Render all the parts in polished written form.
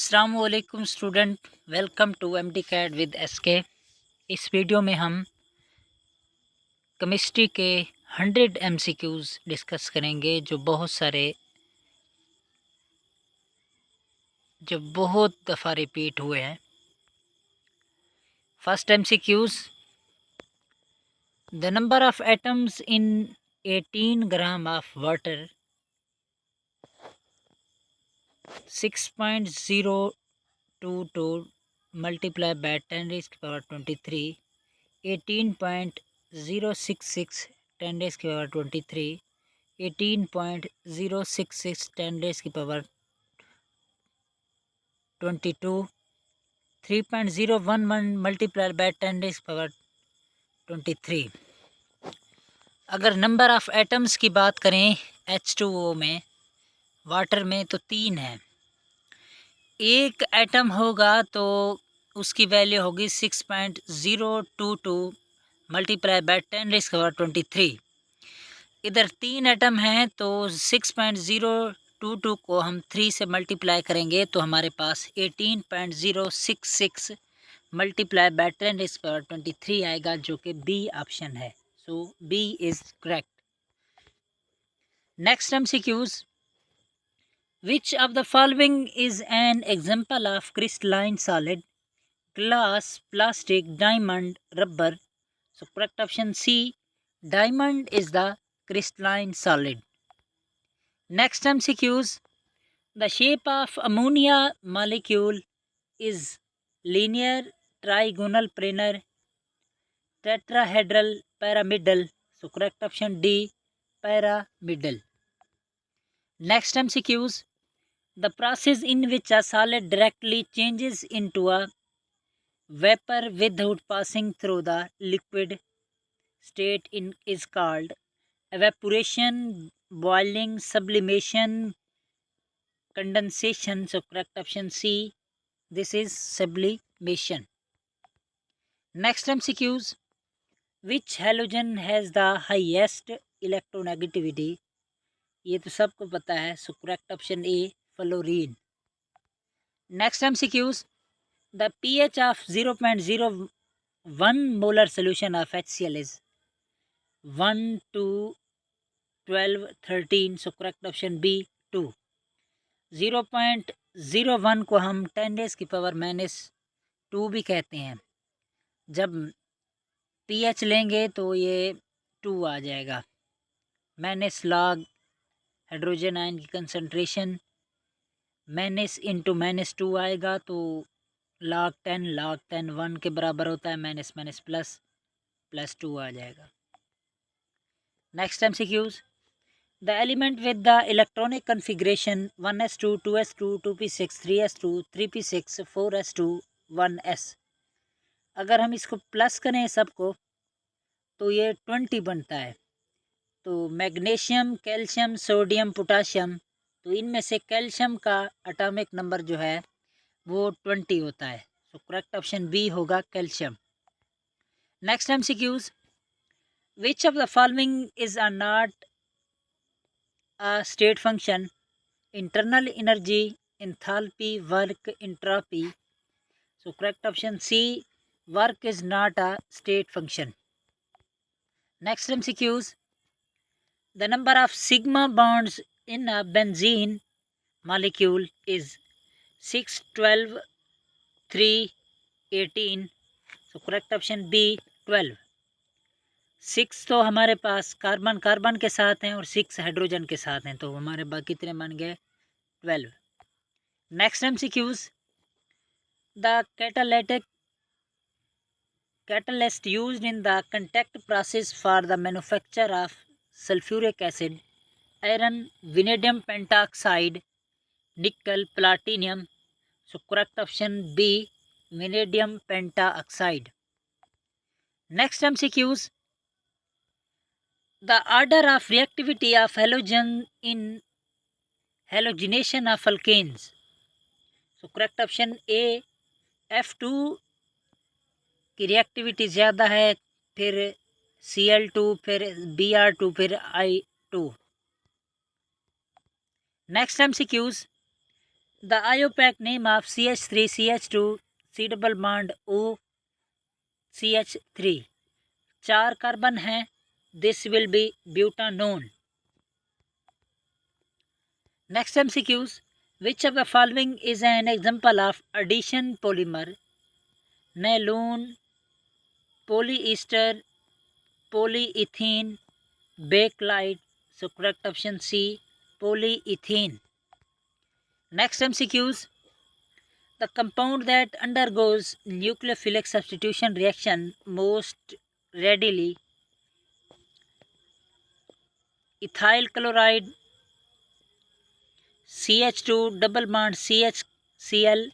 अस्सलामुअलैकुम student, welcome to MD CAD with SK. इस video में हम केमिस्ट्री के 100 एमसीक्यूज़ डिस्कस करेंगे जो बहुत दफ़ा रिपीट हुए हैं। First MCQs, the number of atoms in 18 gram of water 6.022 multiplied by 10 raised to the power 23 18.066 10 raised to the power 23 18.066 10 raised to the power 22 3.011 multiplied by 10 raised to the power 23। अगर number of atoms की बात करें H2O में, water में, तो 3 है। एक atom होगा तो उसकी वैल्यू होगी 6.022 मल्टीप्लाई बाय 10 रेज़ पावर 23। इधर 3 एटम हैं तो 6.022 को हम 3 से मल्टीप्लाई करेंगे तो हमारे पास 18.066 मल्टीप्लाई बाय 10 रेज़ पावर 23 आएगा, जो कि बी ऑप्शन है। So B is correct. Next MCQs, which of the following is an example of crystalline solid? Glass, plastic, diamond, rubber. So correct option C, diamond is the crystalline solid. Next MCQs, the shape of ammonia molecule is linear, trigonal, planar, tetrahedral, pyramidal. So correct option D, pyramidal. Next MCQs, the process in which a solid directly changes into a vapor without passing through the liquid state is called evaporation, boiling, sublimation, condensation. So correct option C, this is sublimation. Next MCQs, which halogen has the highest electronegativity? ये तो सबको पता है। So correct option A, fluorine. Next MCQs, the pH of 0.01 molar solution of HCl is 1, 2, 12, 13. So correct option B, 2. 0.01 को हम 10 rays की power -2 भी कहते हैं। जब pH लेंगे तो ये 2 आ जाएगा। -log हाइड्रोजन आयन की कंसंट्रेशन -into-2 आएगा तो log 10 1 के बराबर होता है। माइनस प्लस 2 आ जाएगा। Next MCQs, the element with the electronic configuration 1s2 2s2 2p6 3s2 3p6 4s2 1s। अगर हम इसको प्लस करें सबको तो ये 20 बनता है। तो मैग्नीशियम, कैल्शियम, सोडियम, पोटाशियम, तो इनमें से कैल्शियम का एटॉमिक नंबर जो है वो 20 होता है। तो करेक्ट ऑप्शन बी होगा, calcium. Next MCQs, which of the following is not a state function? Internal energy, enthalpy, work, entropy. So correct option C, work is not a state function. Next MCQs, the number of sigma bonds in a benzene molecule is 6, 12, 3, 18. So correct option B, 12. 6 तो हमारे पास carbon के साथ हैं और 6 hydrogen के साथ हैं, तो हमारे पास कितने बन गए? 12. Next MCQs, the catalyst used in the contact process for the manufacture of sulfuric acid, iron, vanadium pentoxide, nickel, platinum. So correct option B, vanadium pentoxide. Next MCQs, the order of reactivity of halogen in halogenation of alkanes. So correct option A, F2 की reactivity ज़्यादा है, फिर Cl2, फिर Br2, फिर I2। Next MCQs, The IUPAC name of CH3 CH2 C double bond O CH3 4 carbon हैं. This will be butanone. Next MCQs. Which of the following is an example of addition polymer? Nylon, polyester, polyethylene, bakelite. So correct option C, polyethylene. Next MCQs. The compound that undergoes nucleophilic substitution reaction most readily: ethyl chloride, CH2 double bond CHCl,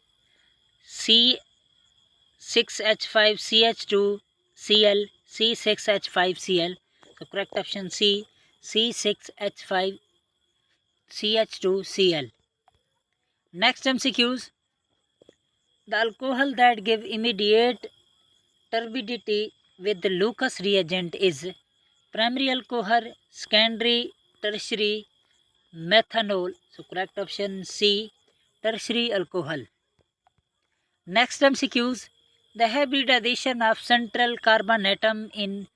C6H5CH2Cl, C6H5Cl. So correct option C, C6H5CH2Cl. Next MCQs. The alcohol that give immediate turbidity with the Lucas reagent is primary alcohol, secondary, tertiary, methanol. So correct option C, tertiary alcohol. Next MCQs. The hybridization of central carbon atom in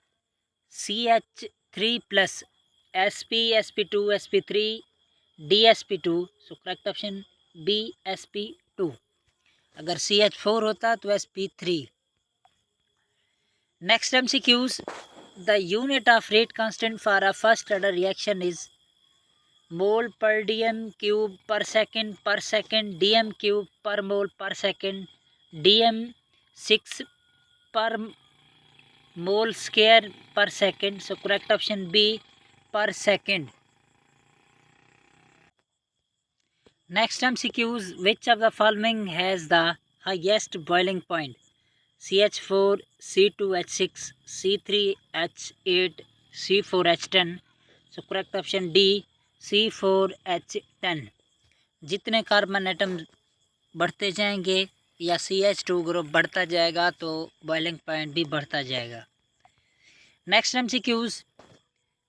CH3 plus sp, sp2, sp3, dsp2. So correct option B, sp2. अगर CH4 होता तो sp3. Next MCQs. The unit of rate constant for a first order reaction is mole per dm cube per second dm cube per mole per second, dm 6 per mole square per second. So correct option B, per second. Next MCQs. Which of the following has the highest boiling point? CH4, C2H6, C3H8, C4H10. So correct option D, C4H10. जितने carbon atom बढ़ते जाएंगे या CH2 group बढ़ता जाएगा तो boiling point भी बढ़ता जाएगा. Next MCQs.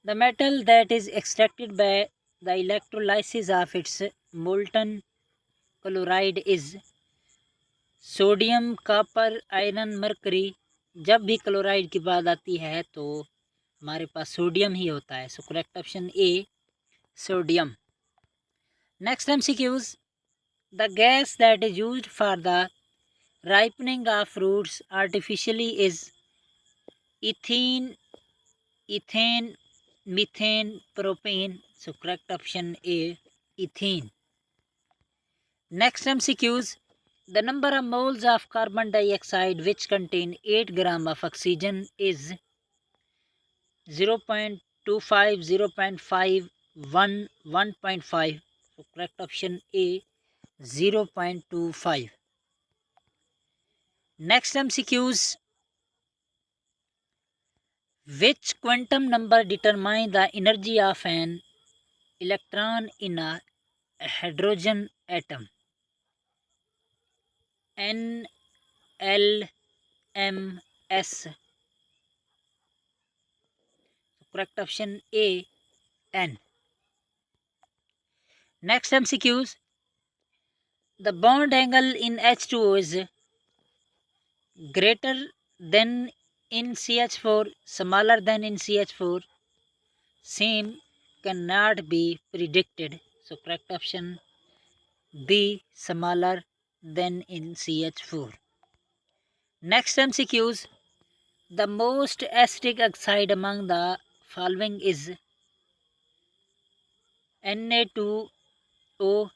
The metal that is extracted by the electrolysis of its molten chloride is sodium, copper, iron, mercury. जब भी क्लोराइड की बात आती है तो हमारे पास सोडियम ही होता है. So correct option A, sodium. Next MCQs. The gas that is used for the ripening of fruits artificially is ethene, ethane, methane, propane. So correct option A, ethene. Next MCQs. The number of moles of carbon dioxide which contain 8 gram of oxygen is 0.25, 0.5, 1, 1.5. So correct option A, 0.25. Next MCQs. Which quantum number determines the energy of an electron in a hydrogen atom? N, L, M, S. Correct option A, N. Next MCQs. The bond angle in H2O is greater than in CH4, smaller than in CH4, same, cannot be predicted. So correct option B, smaller than in CH4. Next MCQs. The most acidic oxide among the following is Na2O,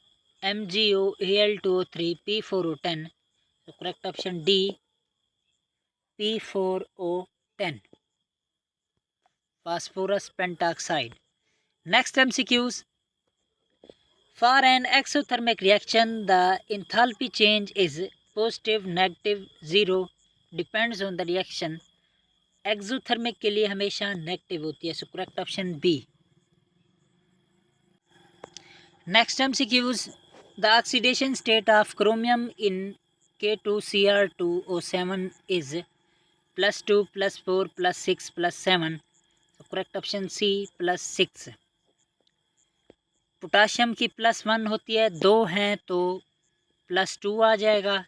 MgO, Al2O3, P4O10. So correct option D, P4O10. Phosphorus pentoxide. Next MCQs. For an exothermic reaction, the enthalpy change is positive, negative, zero, depends on the reaction. Exothermic के लिए हमेशा negative होती है. So correct option B. Next MCQs. The oxidation state of chromium in K2Cr2O7 is +2, +4, +6, +7. So correct option C, +6. Potassium की +1 होती है, 2 हैं तो +2 आ जाएगा।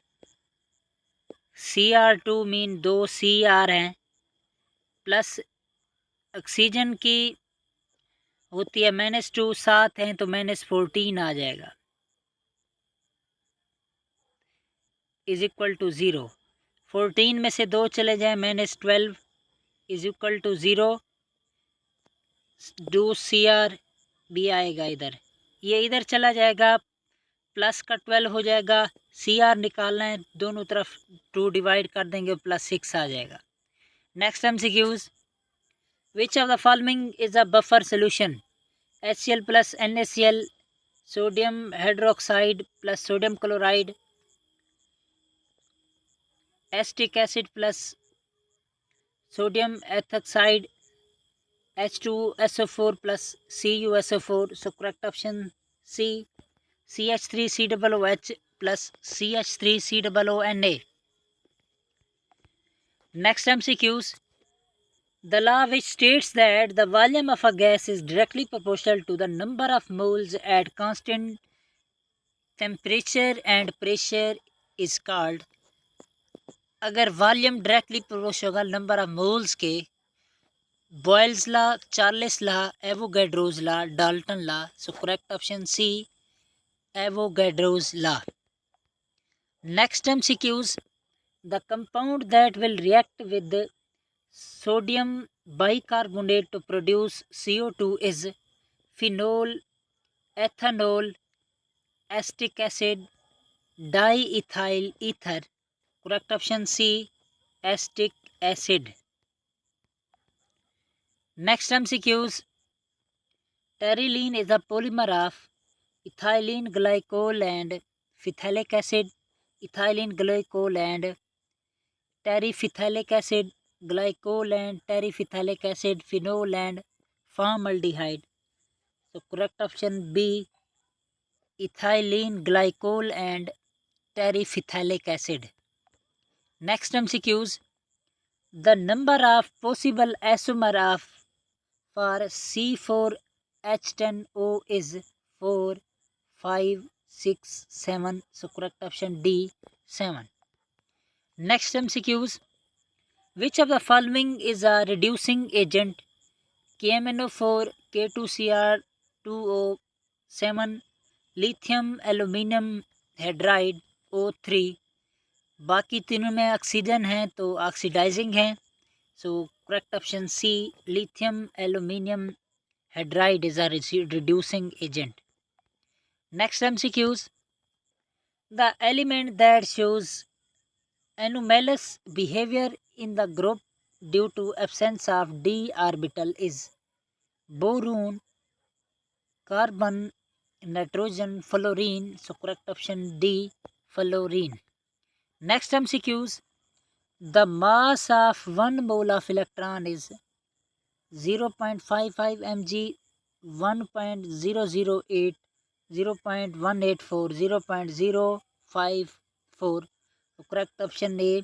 Cr2 मीन 2 Cr हैं, प्लस ऑक्सीजन की होती है -2, 7 हैं तो -14 आ जाएगा, इज इक्वल टू 0। 14 में से 2 चले जाएं, -12 इज इक्वल टू 0। 2 Cr भी आएगा इधर, ये इधर चला जाएगा, प्लस का 12 हो जाएगा। Cr निकालना है, दोनों तरफ 2 डिवाइड कर देंगे, +6 आ जाएगा। Next MCQs, which of the following is a buffer solution? HCl plus NaCl, sodium hydroxide plus sodium chloride, acetic acid plus sodium ethoxide, H2SO4 plus CuSO4. So correct option C, CH3COOH plus CH3COONA. Next MCQs. The law which states that the volume of a gas is directly proportional to the number of moles at constant temperature and pressure is called. अगर volume directly proportional होगा number of moles के, Boyle's law, Charles law, Avogadro's law, Dalton law. So correct option C, Avogadro's law. Next MCQs. The compound that will react with sodium bicarbonate to produce CO2 is phenol, ethanol, acetic acid, diethyl ether. Correct option C, acetic acid. Next MCQs. Pterylene is a polymer of ethylene glycol and phthalate acid, ethylene glycol and terephthalate acid, glycol and terephthalate acid, phenol and formaldehyde. So correct option B, ethylene glycol and terephthalate acid. Next MCQs. The number of possible isomer of for C4H10O is 4, 5, 6, 7. So correct option D, 7. Next MCQs. Which of the following is a reducing agent? KMNO4, K2Cr2O7, lithium aluminium hydride O3। बाकी तीनों में oxygen है तो oxidizing है। So correct option C, lithium aluminium hydride is a reducing agent. Next MCQs. The element that shows anomalous behavior in the group due to absence of d orbital is boron, carbon, nitrogen, fluorine. So correct option D, fluorine. Next MCQs. The mass of 1 mole of electron is 0.55 mg, 1.008, 0.184, 0.054. So correct option A,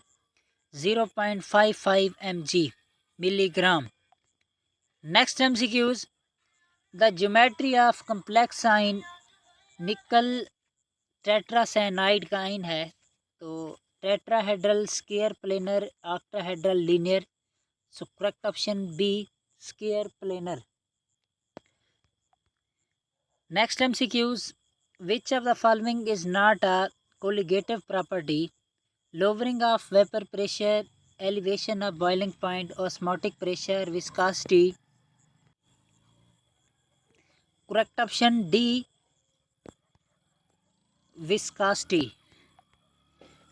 0.55 mg, milligram. Next MCQs. The geometry of complex ion निकल टेट्रासाइनाइड का ion है, तो tetrahedral, square planar, octahedral, linear. So correct option B, square planar. Next MCQs. Which of the following is not a colligative property? Lowering of vapor pressure, elevation of boiling point, osmotic pressure, viscosity. Correct option D, viscosity.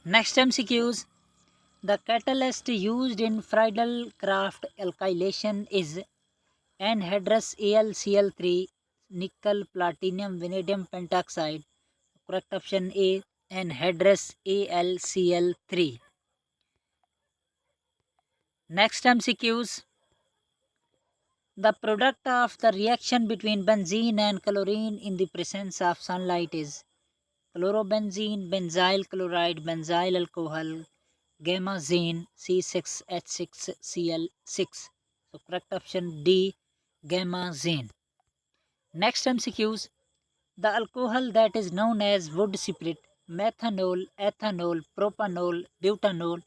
Next MCQs. The catalyst used in Friedel-Crafts alkylation is anhydrous AlCl3, nickel, platinum, vanadium pentoxide. Correct option A, anhydrous AlCl3. Next MCQs. The product of the reaction between benzene and chlorine in the presence of sunlight is chlorobenzene, benzyl chloride, benzyl alcohol, gamazine, C6H6Cl6. So correct option D, gamazine. Next MCQs. The alcohol that is known as wood spirit methanol, ethanol, propanol, butanol.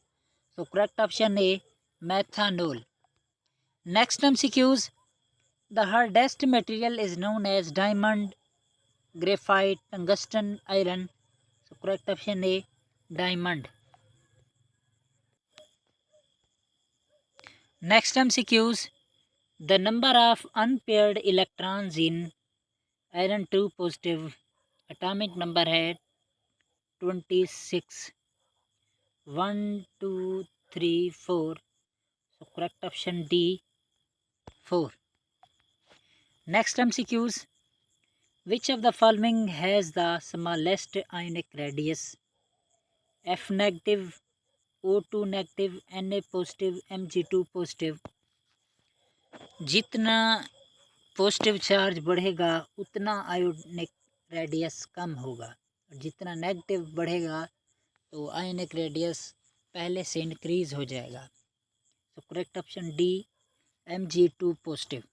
So correct option A, methanol. Next MCQs. The hardest material is known as diamond, graphite, tungsten, iron. So correct option A, diamond. Next MCQs. The number of unpaired electrons in iron 2 positive atomic number है 26. 1, 2, 3, 4. So correct option D, 4. Next MCQs. Which of the following has the smallest ionic radius? F negative, O2 negative, Na positive, Mg2 positive. जितना positive charge बढ़ेगा उतना ionic radius कम होगा, और जितना negative बढ़ेगा तो ionic radius पहले से इंक्रीज हो जाएगा. तो correct option D, Mg2 positive.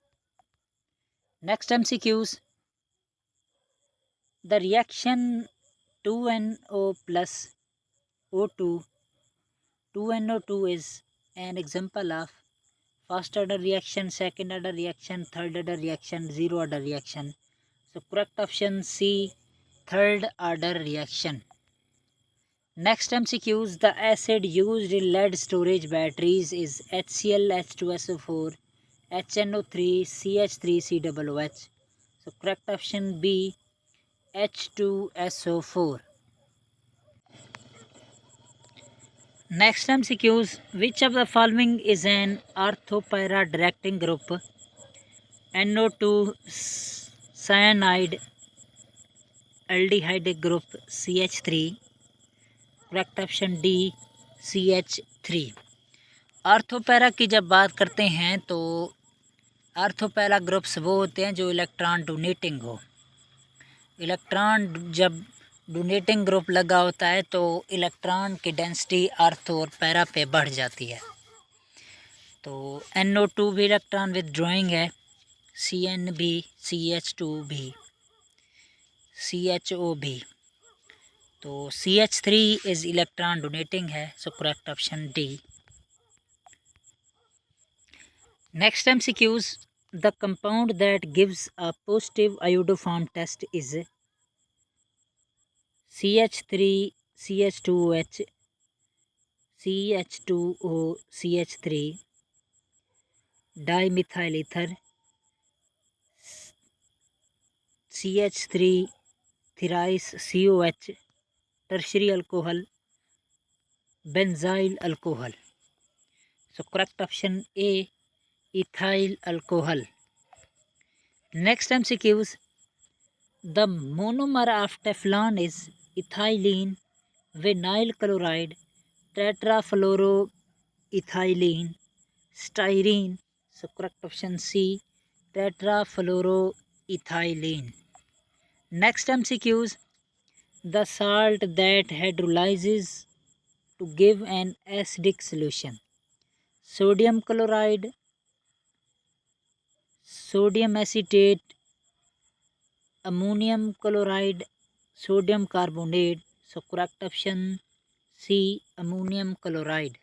Next MCQs. The reaction 2NO plus O2, 2NO2 is an example of first order reaction, second order reaction, third order reaction, zero order reaction. So correct option C, third order reaction. Next MCQs. The acid used in lead storage batteries is HCl, H2SO4, HNO3, CH3COOH. So correct option B, H2SO4. Next MCQs. Which of the following is an orthopara directing group? NO2 cyanide aldehyde group CH3. Correct option D, CH3. Ortho para की जब बात करते हैं तो ortho para groups वो होते हैं जो इलेक्ट्रॉन डोनेटिंग हो. इलेक्ट्रॉन जब डोनेटिंग ग्रुप लगा होता है तो इलेक्ट्रॉन की डेंसिटी आर्थो और पैरा पे बढ़ जाती है. तो NO2 भी इलेक्ट्रॉन विदड्रॉइंग है, CN भी, CH2 भी, CHO भी. तो CH3 इज इलेक्ट्रॉन डोनेटिंग है. So correct option D. Next MCQs. The compound that gives a positive iodoform test is CH3 CH2OH, CH2O CH3, dimethyl ether, CH3 thrice COH, tertiary alcohol, benzyl alcohol. So correct option A, ethyl alcohol. Next MCQs. The monomer of Teflon is ethylene, vinyl chloride, tetrafluoroethylene, styrene. So correct option C, tetrafluoroethylene. Next MCQs. The salt that hydrolyzes to give an acidic solution. Sodium chloride, sodium acetate, ammonium chloride, sodium carbonate. So correct option C, ammonium chloride.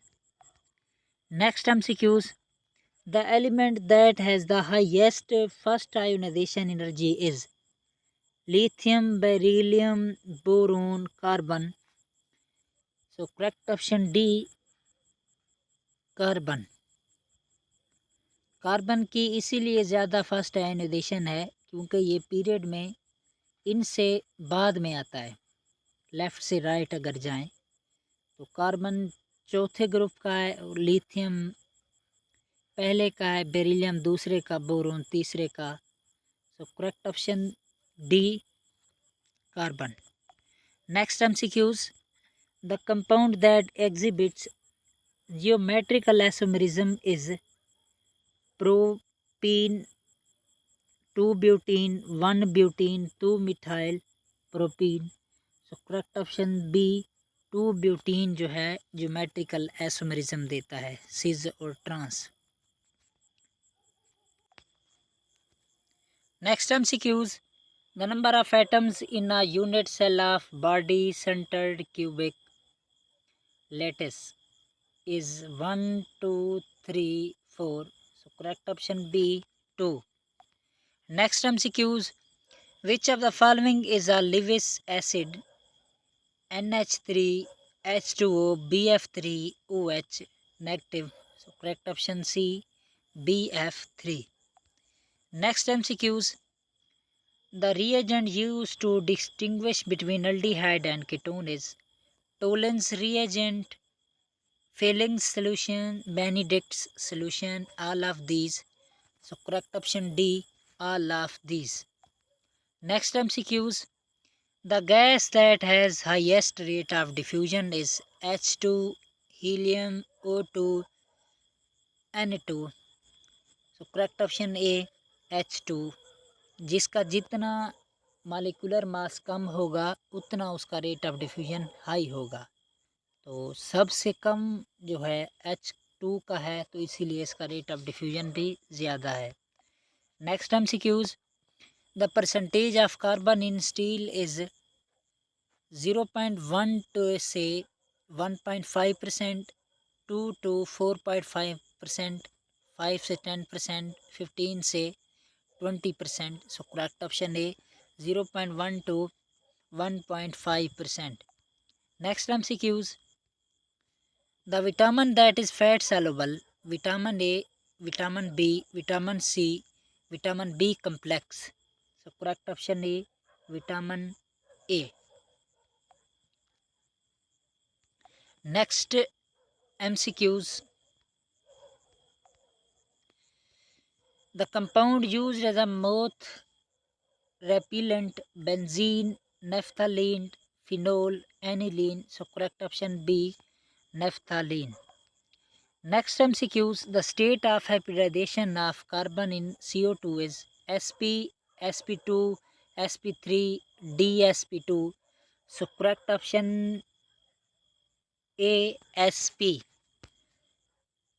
Next MCQs. The element that has the highest first ionization energy is lithium, beryllium, boron, carbon. So correct option D, carbon. Carbon की इसीलिए ज़्यादा first ionization है क्योंकि ये period में इनसे बाद में आता है. लेफ़्ट से राइट अगर जाएं तो कार्बन चौथे ग्रुप का है, और लिथियम पहले का है, बेरिलियम दूसरे का, बोरोन तीसरे का. So correct option D, carbon. Next MCQs. The compound that exhibits geometrical isomerism is propene, two butene, one butene, two methyl propene. So correct option B, two butene जो है ज्योमेट्रिकल आइसोमेरिज्म देता है, सिज और trans. Next MCQs. The number of atoms in a unit cell of body-centered cubic lattice is 1, 2, 3, 4. So correct option B, 2. Next MCQs. Which of the following is a Lewis acid? NH3, H2O, BF3, OH negative. So correct option C, BF3. Next MCQs. The reagent used to distinguish between aldehyde and ketone is Toland's reagent, Fehling's solution, Benedict's solution, all of these. So correct option D, all of these. Next MCQs. The gas that has highest rate of diffusion is H2, helium, O2, N2. So correct option A, H2. जिसका जितना molecular mass कम होगा उतना उसका rate of diffusion high होगा। तो सबसे कम जो है H2 का है, तो इसीलिए इसका रेट ऑफ डिफ्यूजन भी ज़्यादा है। Next MCQs. The percentage of carbon in steel is 0.1 से 1.5%, 2 to 4.5%, 5 से 10%, 15 से 20%. So correct option A, 0.1 to 1.5%. Next MCQs. The vitamin that is fat soluble, vitamin A, vitamin B, vitamin C, vitamin B complex. So correct option A, vitamin A. Next MCQs. The compound used as a moth repellent, benzene, naphthalene, phenol, aniline. So correct option B, naphthalene. Next MCQs. The state of hybridization of carbon in CO2 is sp, sp2, sp3, dsp2. So correct option A, sp.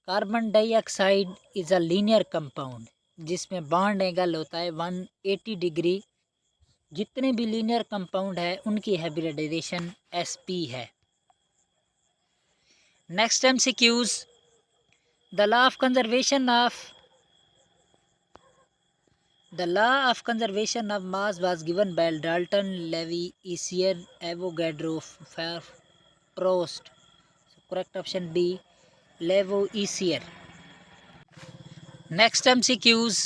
Carbon dioxide is a linear compound जिसमें bond angle होता है 180 degree. जितने भी linear compound है उनकी hybridization sp है। Next MCQs. The law of conservation of mass was given by Dalton, Lavoisier, Avogadro, Proust. Correct option B, Lavoisier. Next MCQs.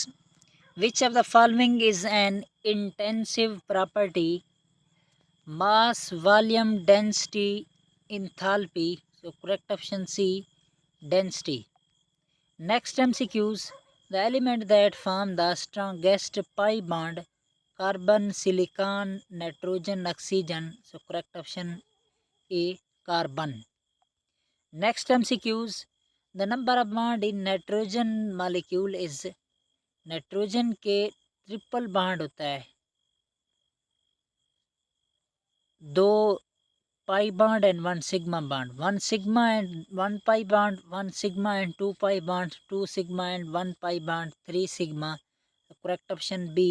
Which of the following is an intensive property? Mass, volume, density, enthalpy. So correct option C, density. Next MCQs. The element that form the strongest pi bond, carbon, silicon, nitrogen, oxygen. So correct option A, carbon. Next MCQs. The number of bond in nitrogen molecule is nitrogen के triple bond होता है, 2 pi bond and 1 sigma bond, 1 sigma and 1 pi bond, 1 sigma and 2 pi bond, 2 sigma and 1 pi bond, 3 sigma. Correct option B,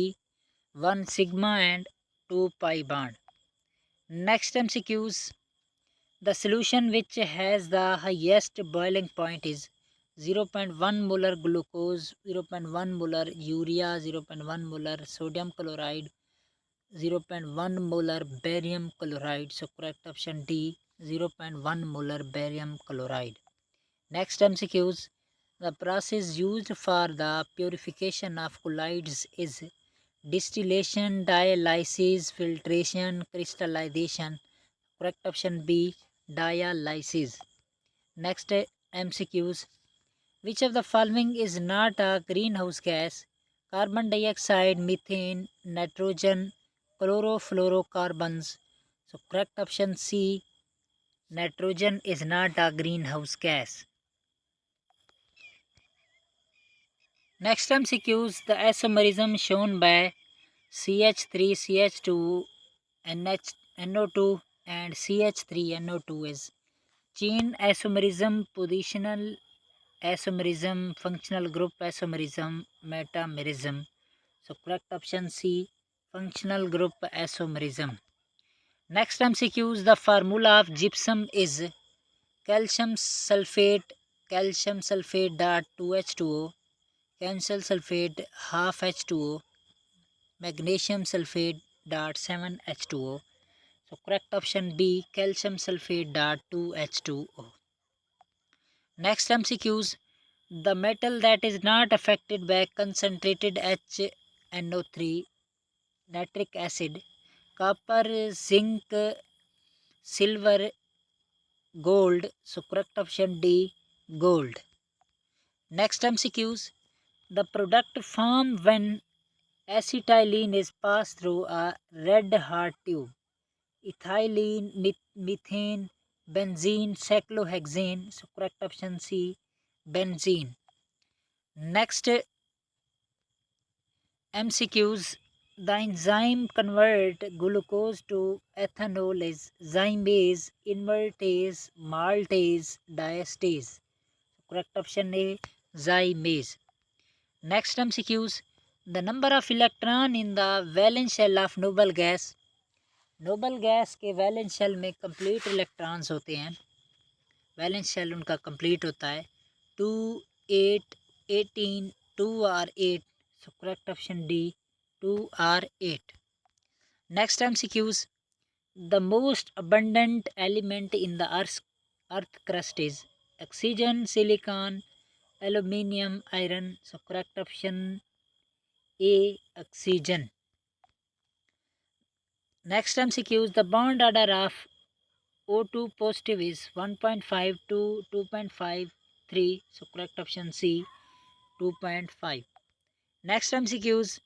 1 sigma and 2 pi bond. Next MCQs. The solution which has the highest boiling point is 0.1 molar glucose, 0.1 molar urea, 0.1 molar sodium chloride, 0.1 molar barium chloride. So correct option D, 0.1 molar barium chloride. Next MCQs. The process used for the purification of colloids is distillation, dialysis, filtration, crystallization. Correct option B, dialysis. Next MCQs. Which of the following is not a greenhouse gas? Carbon dioxide, methane, nitrogen, chlorofluorocarbons. So correct option C, nitrogen is not a greenhouse gas. Next MCQs. The isomerism shown by CH3, CH2, NO2 and CH3NO2 is chain isomerism, positional isomerism, functional group isomerism, metamerism. So correct option C, functional group isomerism. Next MCQs, the formula of gypsum is calcium sulfate dot 2H2O, calcium sulfate half H2O, magnesium sulfate dot 7H2O. So correct option B, calcium sulfate dot 2H2O. Next MCQs, the metal that is not affected by concentrated HNO3 nitric acid, copper, zinc, silver, gold. So correct option D, gold. Next MCQs, the product formed when acetylene is passed through a red hot tube. Ethylene, methane, benzene, cyclohexane. So correct option C, benzene. Next MCQs, the enzyme convert glucose to ethanol is zymase, invertase, maltase, diastase. Correct option A, zymase. Next MCQs, the number of electron in the valence shell of noble gas. Noble gas के valence shell में complete electrons होते हैं, valence shell उनका complete होता है 2, 8, 18, 2R8. So correct option D, 2R8. Next MCQs, the most abundant element in the earth crust is oxygen, silicon, aluminium, iron. So correct option A, oxygen. Next MCQs, the bond order of O2 positive is 1.5 to 2.53. So correct option C, 2.5. Next MCQs,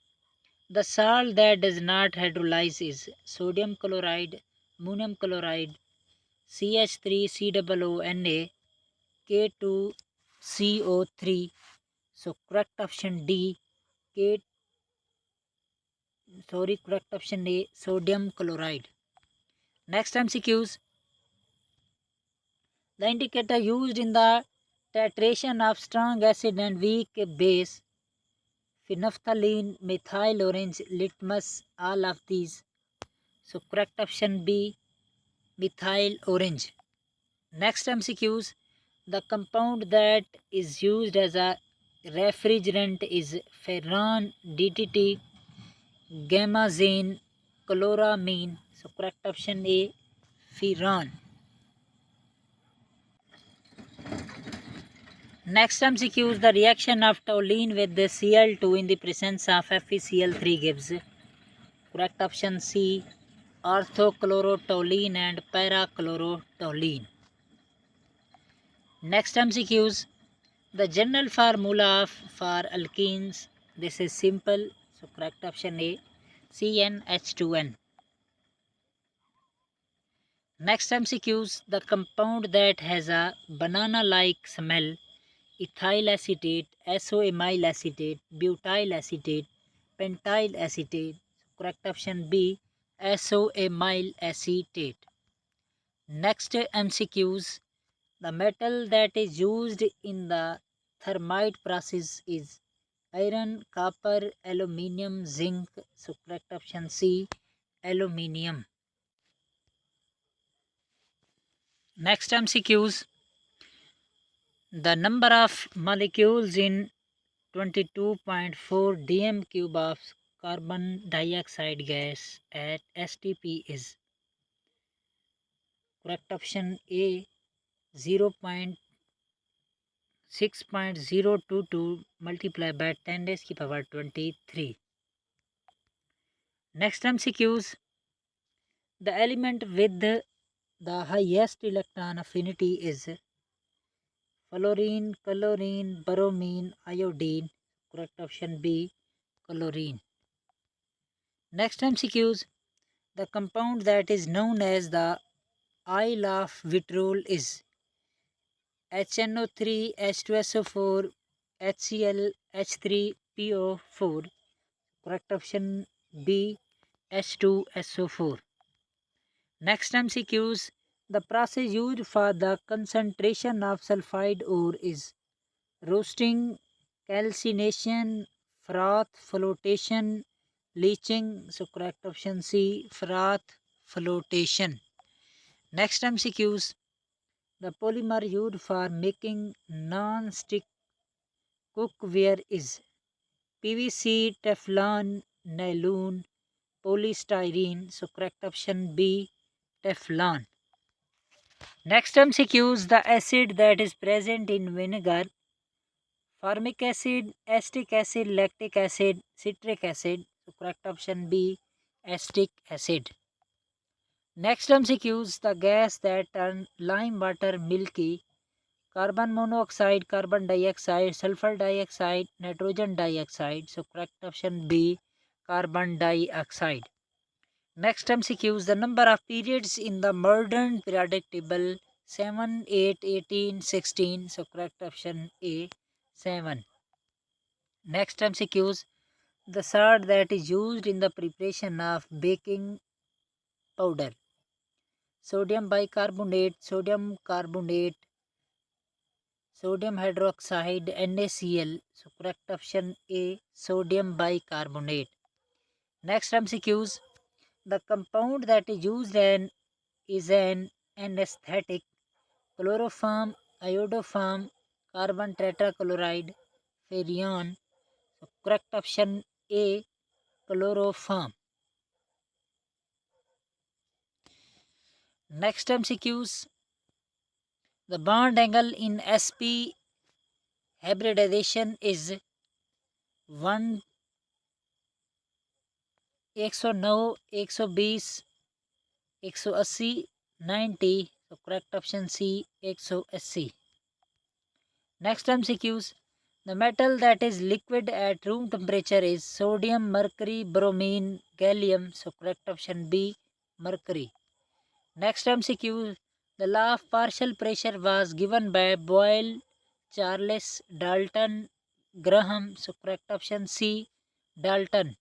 the salt that does not hydrolyze is sodium chloride, ammonium chloride, CH3COONA, K2CO3. So correct option D, correct option A, sodium chloride. Next MCQs, the indicator used in the titration of strong acid and weak base, phenolphthalein, methyl orange, litmus, all of these. So correct option B, methyl orange. Next MCQs, the compound that is used as a refrigerant is ferron, DDT, gamazine, chloramine. So correct option A, ferron. Next MCQ, the reaction of toluene with the Cl2 in the presence of FeCl3 gives. Correct option C, orthochlorotoluene and parachlorotoluene. Next MCQs, the general formula for alkenes. This is simple. So correct option A, CnH2n. Next MCQs, the compound that has a banana-like smell, ethyl acetate, isoamyl acetate, butyl acetate, pentyl acetate. Correct option B, isoamyl acetate. Next MCQs, the metal that is used in the thermite process is iron, copper, aluminium, zinc. So correct option C, aluminium. Next MCQs, the number of molecules in 22.4 dm cube of carbon dioxide gas at STP is. Correct option A, 0.6.022 multiplied by 10 raised to the power 23. Next MCQs, the element with the highest electron affinity is fluorine, chlorine, bromine, iodine. Correct option B, chlorine. Next MCQs, the compound that is known as the oil of vitriol is HNO3, H2SO4, HCl, H3PO4. Correct option B, H2SO4. Next MCQs, the process used for the concentration of sulfide ore is roasting, calcination, froth, flotation, leaching, so correct option C, froth flotation. Next MCQs. The polymer used for making non-stick cookware is PVC, Teflon, nylon, polystyrene, so correct option B, Teflon. Next MCQs. The acid that is present in vinegar: formic acid, acetic acid, lactic acid, citric acid. So correct option B, acetic acid. Next MCQs. The gas that turn lime water milky: carbon monoxide, carbon dioxide, sulfur dioxide, nitrogen dioxide. So correct option B, carbon dioxide. Next MCQs. The number of periods in the modern periodic table: 7, 8, 18, 16. So correct option A, 7. Next MCQs. The salt that is used in the preparation of baking powder: sodium bicarbonate, sodium carbonate, sodium hydroxide, NaCl. So correct option A, sodium bicarbonate. Next MCQs. The compound that is used is an anesthetic: chloroform, iodoform, carbon tetrachloride, ferrion. So correct option A, chloroform. Next MCQs. The bond angle in sp hybridization is 1, 109, 120, 180, 90. So correct option C, 180. Next MCQs. The metal that is liquid at room temperature is sodium, mercury, bromine, gallium. So correct option B, mercury. Next MCQ. The law of partial pressure was given by Boyle, Charles, Dalton, Graham. So correct option C, Dalton.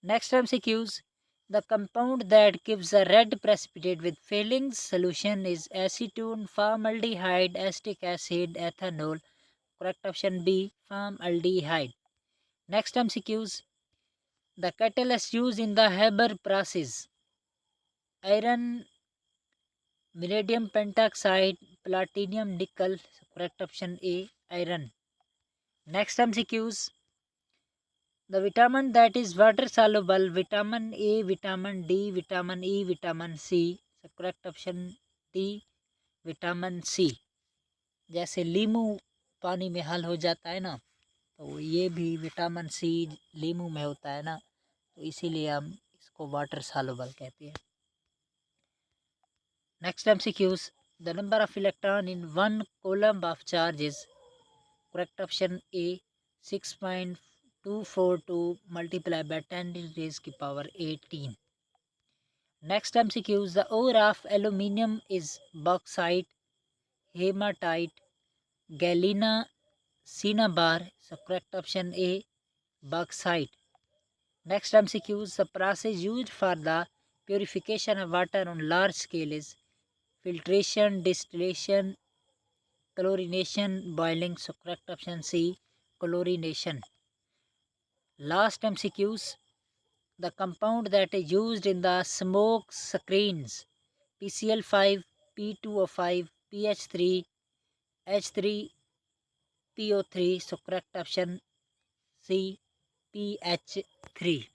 Next MCQs. The compound that gives a red precipitate with failing solution is acetone, formaldehyde, acetic acid, ethanol. Correct option B, formaldehyde. Next MCQs. The catalyst used in the Haber process: iron, vanadium pentoxide, platinum, nickel. So correct option A, iron. Next MCQs. The vitamin that is water soluble: vitamin A, vitamin D, vitamin E, vitamin C. So correct option D, vitamin C. जैसे लीमू पानी में हल हो जाता है ना, तो ये भी विटामिन सी लीमू में होता है ना, तो इसीलिए हम इसको वाटर सॉल्युबल कहते हैं. Next MCQs. The number of electron in one coulomb of charge is correct option A 6.242 multiply by 10 की power 18. Next MCQs. The ore of aluminium is bauxite, hematite, galena, cinnabar. So correct option A, bauxite. Next MCQs. The process used for the purification of water on large scale is filtration, distillation, chlorination, boiling. So correct option C, chlorination. Last MCQs. The compound that is used in the smoke screens: PCl5, P2O5, PH3, H3PO3. So correct option C, PH3.